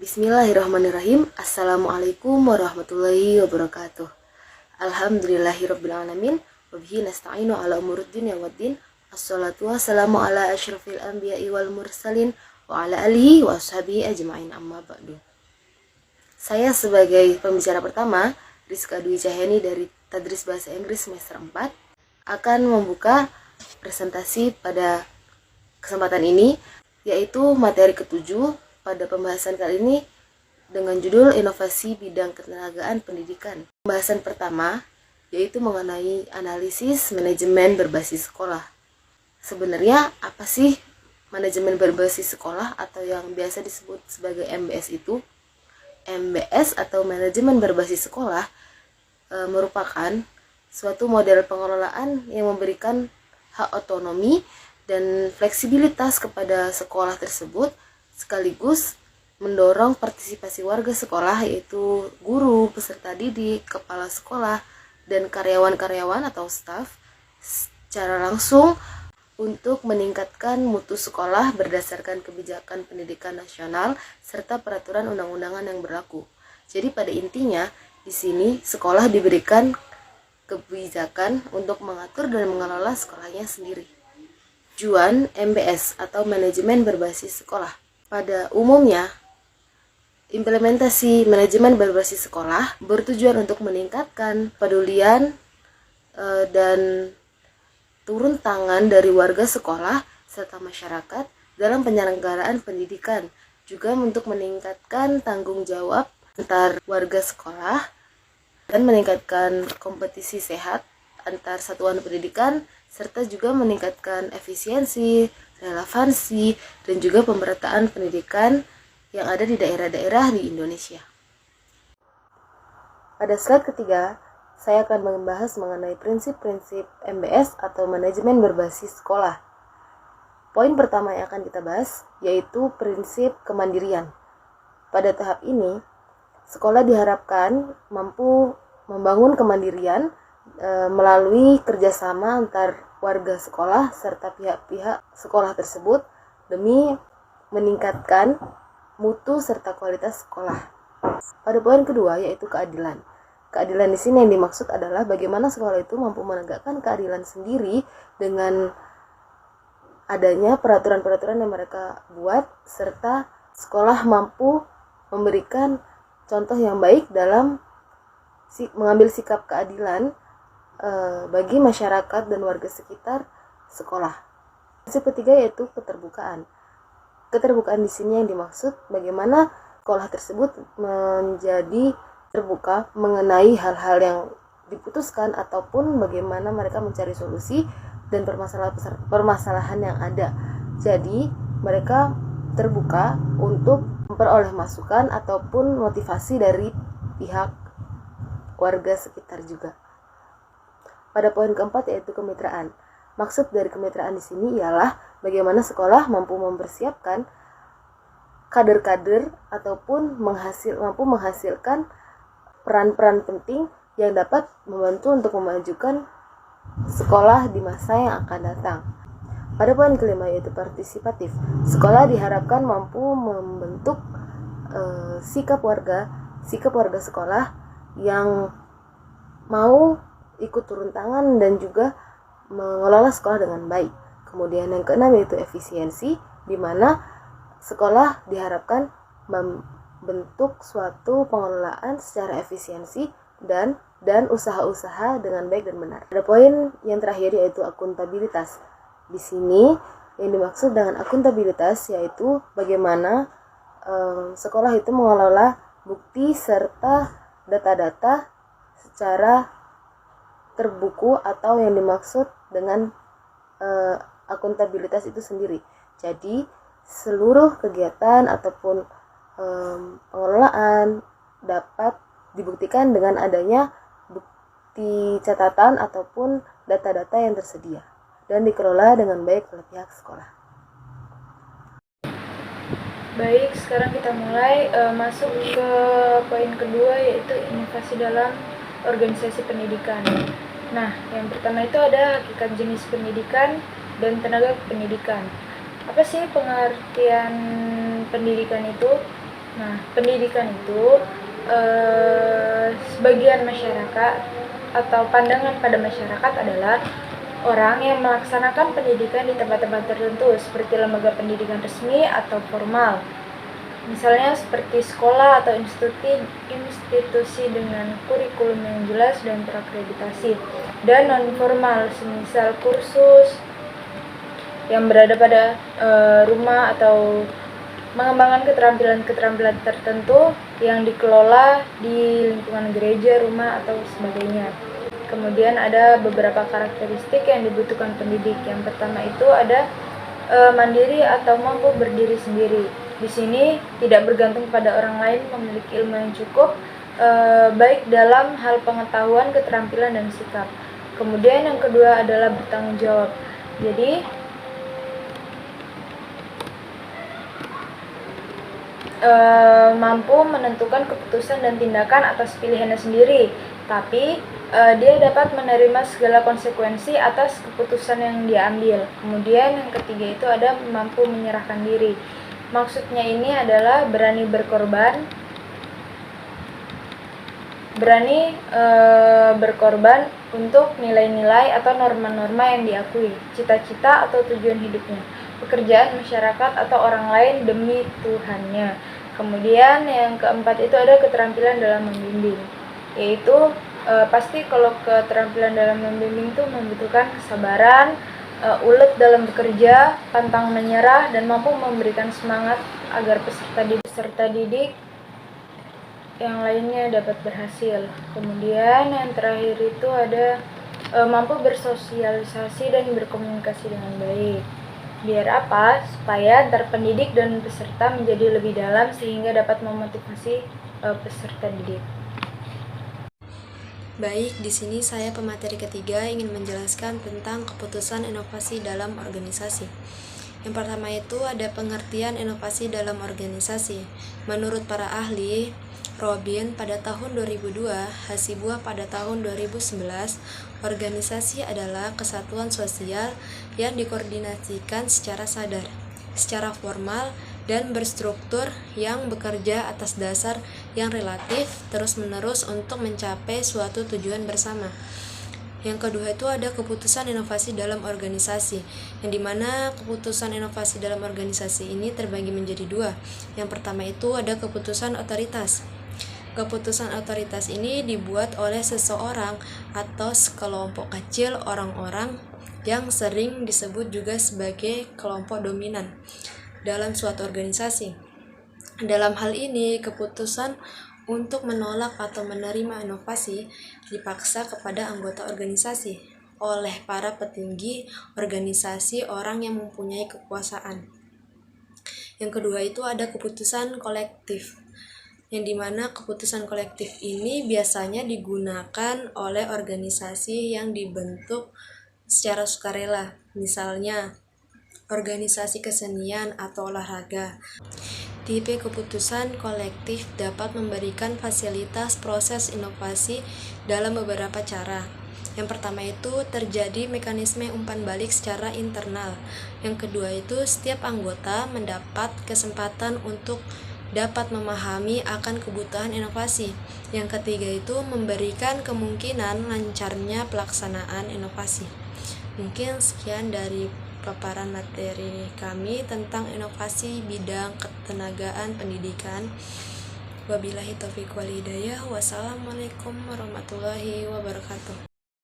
Bismillahirrahmanirrahim. Assalamualaikum warahmatullahi wabarakatuh. Alhamdulillahirrabbilalamin. Wabihi nasta'inu ala umuruddin ya waddin. Assalatu wassalamu ala asyrafil anbiya'i wal mursalin wa ala alihi wa ashabihi ajma'in, amma ba'du. Saya sebagai pembicara pertama, Rizka Dwi Cahyani dari Tadris Bahasa Inggris semester 4, akan membuka presentasi pada kesempatan ini, yaitu materi ketujuh pada pembahasan kali ini dengan judul Inovasi Bidang Ketenagaan Pendidikan. Pembahasan pertama yaitu mengenai analisis manajemen berbasis sekolah. Sebenarnya apa sih manajemen berbasis sekolah atau yang biasa disebut sebagai MBS itu? MBS atau manajemen berbasis sekolah merupakan suatu model pengelolaan yang memberikan hak otonomi dan fleksibilitas kepada sekolah tersebut, sekaligus mendorong partisipasi warga sekolah, yaitu guru, peserta didik, kepala sekolah, dan karyawan-karyawan atau staf secara langsung untuk meningkatkan mutu sekolah berdasarkan kebijakan pendidikan nasional serta peraturan undang-undangan yang berlaku. Jadi pada intinya di sini sekolah diberikan kebijakan untuk mengatur dan mengelola sekolahnya sendiri. Tujuan MBS atau manajemen berbasis sekolah. Pada umumnya, implementasi manajemen berbasis sekolah bertujuan untuk meningkatkan pedulian dan turun tangan dari warga sekolah serta masyarakat dalam penyelenggaraan pendidikan, juga untuk meningkatkan tanggung jawab antar warga sekolah dan meningkatkan kompetisi sehat antar satuan pendidikan, serta juga meningkatkan efisiensi, relevansi, dan juga pemerataan pendidikan yang ada di daerah-daerah di Indonesia. Pada slide ketiga, saya akan membahas mengenai prinsip-prinsip MBS atau manajemen berbasis sekolah. Poin pertama yang akan kita bahas yaitu prinsip kemandirian. Pada tahap ini, sekolah diharapkan mampu membangun kemandirian melalui kerjasama antar warga sekolah serta pihak-pihak sekolah tersebut demi meningkatkan mutu serta kualitas sekolah. Pada poin kedua yaitu keadilan. Keadilan di sini yang dimaksud adalah bagaimana sekolah itu mampu menegakkan keadilan sendiri dengan adanya peraturan-peraturan yang mereka buat, serta sekolah mampu memberikan contoh yang baik dalam mengambil sikap keadilan bagi masyarakat dan warga sekitar sekolah. Prinsip ketiga yaitu keterbukaan. Keterbukaan di sini yang dimaksud bagaimana sekolah tersebut menjadi terbuka mengenai hal-hal yang diputuskan ataupun bagaimana mereka mencari solusi dan permasalahan yang ada. Jadi mereka terbuka untuk memperoleh masukan ataupun motivasi dari pihak warga sekitar juga. Pada poin keempat yaitu kemitraan. Maksud dari kemitraan di sini ialah bagaimana sekolah mampu mempersiapkan kader-kader ataupun mampu menghasilkan peran-peran penting yang dapat membantu untuk memajukan sekolah di masa yang akan datang. Pada poin kelima yaitu partisipatif. Sekolah diharapkan mampu membentuk sikap warga sekolah yang mau ikut turun tangan dan juga mengelola sekolah dengan baik. Kemudian yang keenam yaitu efisiensi, di mana sekolah diharapkan membentuk suatu pengelolaan secara efisiensi dan usaha-usaha dengan baik dan benar. Ada poin yang terakhir yaitu akuntabilitas. Di sini yang dimaksud dengan akuntabilitas yaitu bagaimana sekolah itu mengelola bukti serta data-data secara terbuku atau yang dimaksud dengan akuntabilitas itu sendiri. Jadi seluruh kegiatan ataupun pengelolaan dapat dibuktikan dengan adanya bukti catatan ataupun data-data yang tersedia dan dikelola dengan baik oleh pihak sekolah. Baik, sekarang kita mulai masuk ke poin kedua yaitu inovasi dalam organisasi pendidikan. Nah, yang pertama itu ada hakikat jenis pendidikan dan tenaga pendidikan. Apa sih pengertian pendidikan itu? Nah, pendidikan itu sebagian masyarakat atau pandangan pada masyarakat adalah orang yang melaksanakan pendidikan di tempat-tempat tertentu seperti lembaga pendidikan resmi atau formal. Misalnya seperti sekolah atau institusi dengan kurikulum yang jelas dan terakreditasi, dan non-formal semisal kursus yang berada pada rumah atau mengembangkan keterampilan-keterampilan tertentu yang dikelola di lingkungan gereja, rumah, atau sebagainya. Kemudian ada beberapa karakteristik yang dibutuhkan pendidik. Yang pertama itu ada mandiri atau mampu berdiri sendiri. Di sini tidak bergantung pada orang lain, memiliki ilmu yang cukup, baik dalam hal pengetahuan, keterampilan, dan sikap. Kemudian yang kedua adalah bertanggung jawab. Jadi mampu menentukan keputusan dan tindakan atas pilihannya sendiri, tapi dia dapat menerima segala konsekuensi atas keputusan yang dia ambil. Kemudian yang ketiga itu ada mampu menyerahkan diri. Maksudnya ini adalah berani berkorban, berkorban untuk nilai-nilai atau norma-norma yang diakui, cita-cita atau tujuan hidupnya, pekerjaan masyarakat atau orang lain demi Tuhannya. Kemudian yang keempat itu ada keterampilan dalam membimbing, yaitu pasti kalau keterampilan dalam membimbing itu membutuhkan kesabaran, ulet dalam bekerja, pantang menyerah, dan mampu memberikan semangat agar peserta didik yang lainnya dapat berhasil. Kemudian yang terakhir itu ada mampu bersosialisasi dan berkomunikasi dengan baik. Biar apa? Supaya antar pendidik dan peserta menjadi lebih dalam sehingga dapat memotivasi peserta didik. Baik, di sini saya pemateri ketiga ingin menjelaskan tentang keputusan inovasi dalam organisasi. Yang pertama itu ada pengertian inovasi dalam organisasi. Menurut para ahli, Robin pada tahun 2002, Hasibuah pada tahun 2011, organisasi adalah kesatuan sosial yang dikoordinasikan secara sadar, secara formal, dan berstruktur yang bekerja atas dasar yang relatif terus-menerus untuk mencapai suatu tujuan bersama. Yang kedua itu ada keputusan inovasi dalam organisasi, yang dimana keputusan inovasi dalam organisasi ini terbagi menjadi dua. Yang pertama itu ada keputusan otoritas. Keputusan otoritas ini dibuat oleh seseorang atau sekelompok kecil orang-orang yang sering disebut juga sebagai kelompok dominan dalam suatu organisasi. Dalam hal ini, keputusan untuk menolak atau menerima inovasi dipaksa kepada anggota organisasi oleh para petinggi organisasi, orang yang mempunyai kekuasaan. Yang kedua itu ada keputusan kolektif, yang dimana keputusan kolektif ini biasanya digunakan oleh organisasi yang dibentuk secara sukarela, misalnya organisasi kesenian atau olahraga. Tipe keputusan kolektif dapat memberikan fasilitas proses inovasi dalam beberapa cara. Yang pertama itu terjadi mekanisme umpan balik secara internal. Yang kedua itu setiap anggota mendapat kesempatan untuk dapat memahami akan kebutuhan inovasi. Yang ketiga itu memberikan kemungkinan lancarnya pelaksanaan inovasi. Mungkin sekian dari paparan materi kami tentang inovasi bidang ketenagaan pendidikan. Wabillahi taufiq wal hidayah. Wassalamualaikum warahmatullahi wabarakatuh.